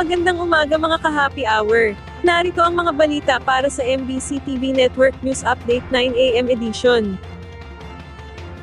Magandang umaga mga ka-happy hour. Narito ang mga balita para sa MBC TV Network News Update 9 AM edition.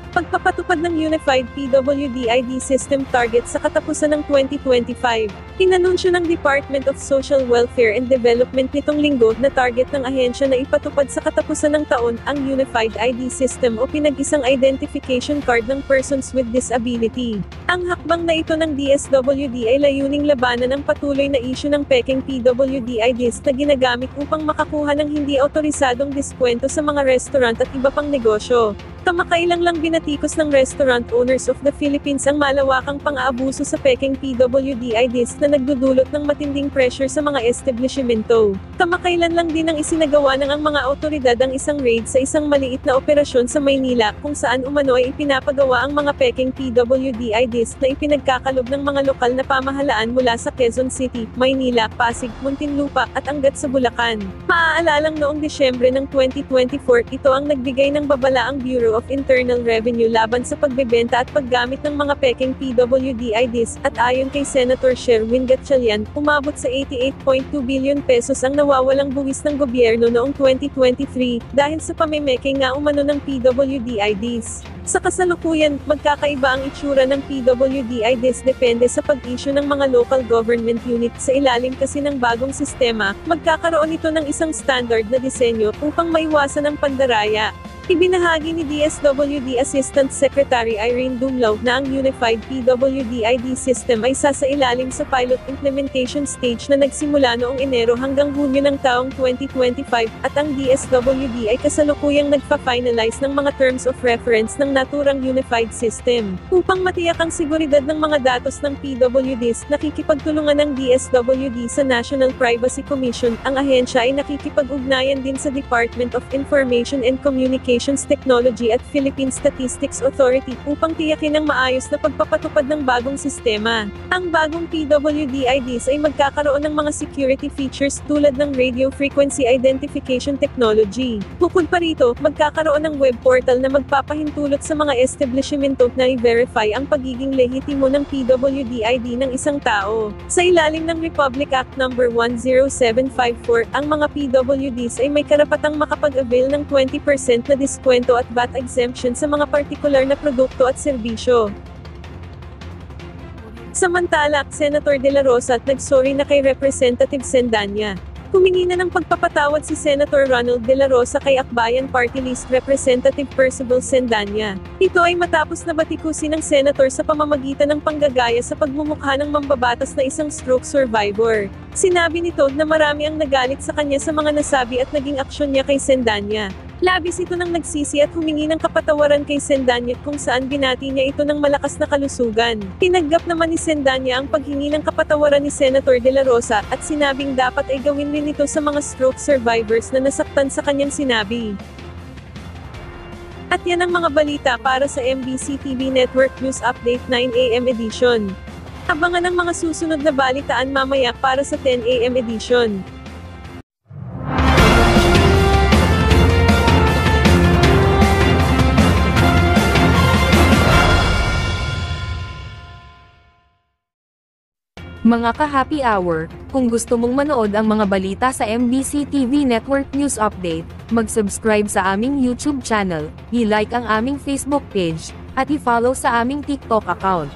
Pagpapatupad ng Unified PWD-ID System target sa katapusan ng 2025. Inanunsyo ng Department of Social Welfare and Development nitong linggo na target ng ahensya na ipatupad sa katapusan ng taon ang Unified ID System o pinag-isang identification card ng persons with disability. Ang hakbang na ito ng DSWD ay layuning labanan ang patuloy na issue ng pekeng PWD-IDs na ginagamit upang makakuha ng hindi otorisadong diskwento sa mga restaurant at iba pang negosyo. Kamakailang lang binatikos ng Restaurant Owners of the Philippines ang malawakang pang-aabuso sa pekeng PWD-IDs na nagdudulot ng matinding pressure sa mga establishmento. Kamakailan lang din ang isinagawa ng ang mga otoridad ang isang raid sa isang maliit na operasyon sa Maynila kung saan umano ay ipinapagawa ang mga pekeng PWD-IDs na ipinagkakalob ng mga lokal na pamahalaan mula sa Quezon City, Maynila, Pasig, Muntinlupa, at hanggat sa Bulacan. Maaalalang noong Disyembre ng 2024, ito ang nagbigay ng babala ang Bureau of Internal Revenue laban sa pagbebenta at paggamit ng mga pekeng PWD-IDs, at ayon kay Senator Sherwin Gatchalian, umabot sa 88.2 billion pesos ang nawawalang buwis ng gobyerno noong 2023, dahil sa pamemeke nga umano ng PWD-IDs. Sa kasalukuyan, magkakaiba ang itsura ng PWD-IDs depende sa pag-issue ng mga local government unit. Sa ilalim kasi ng bagong sistema, magkakaroon ito ng isang standard na disenyo upang maiwasan ang pandaraya. Ibinahagi ni DSWD Assistant Secretary Irene Dumlao na ang Unified PWD-ID System ay sasailalim sa pilot implementation stage na nagsimula noong Enero hanggang Hunyo ng taong 2025, at ang DSWD ay kasalukuyang nagpa-finalize ng mga terms of reference ng naturang unified system. Upang matiyak ang seguridad ng mga datos ng PWDs, nakikipagtulungan ng DSWD sa National Privacy Commission. Ang ahensya ay nakikipag-ugnayan din sa Department of Information and Communications Technology at Philippine Statistics Authority upang tiyakin ang maayos na pagpapatupad ng bagong sistema. Ang bagong PWD-IDs ay magkakaroon ng mga security features tulad ng Radio Frequency Identification Technology. Bukod pa rito, magkakaroon ng web portal na magpapahintulot sa mga establishmento na i-verify ang pagiging lehitimo ng PWD-ID ng isang tao. Sa ilalim ng Republic Act No. 10754, ang mga PWDs ay may karapatang makapag-avail ng 20% na diskwento at VAT exemption sa mga partikular na produkto at serbisyo. Samantala, Senator De La Rosa nagsorry na kay Representative Sendanya. Humingi na ng pagpapatawad si Senator Ronald De La Rosa kay Akbayan Party List Representative Percival Sendanya. Ito ay matapos na batikusin ng senator sa pamamagitan ng panggagaya sa pagmumukha ng mambabatas na isang stroke survivor. Sinabi nito na marami ang nagalit sa kanya sa mga nasabi at naging aksyon niya kay Sendanya. Labis ito nang nagsisi at humingi ng kapatawaran kay Sendanya kung saan binati niya ito ng malakas na kalusugan. Tinanggap naman ni Sendanya ang paghingi ng kapatawaran ni Senator De La Rosa, at sinabing dapat ay gawin rin ito sa mga stroke survivors na nasaktan sa kanyang sinabi. At yan ang mga balita para sa MBC TV Network News Update 9 AM edition. Abangan ang mga susunod na balitaan mamaya para sa 10 AM edition. Mga ka-happy hour, kung gusto mong manood ang mga balita sa MBC TV Network News Update, mag-subscribe sa aming YouTube channel, i-like ang aming Facebook page, at i-follow sa aming TikTok account.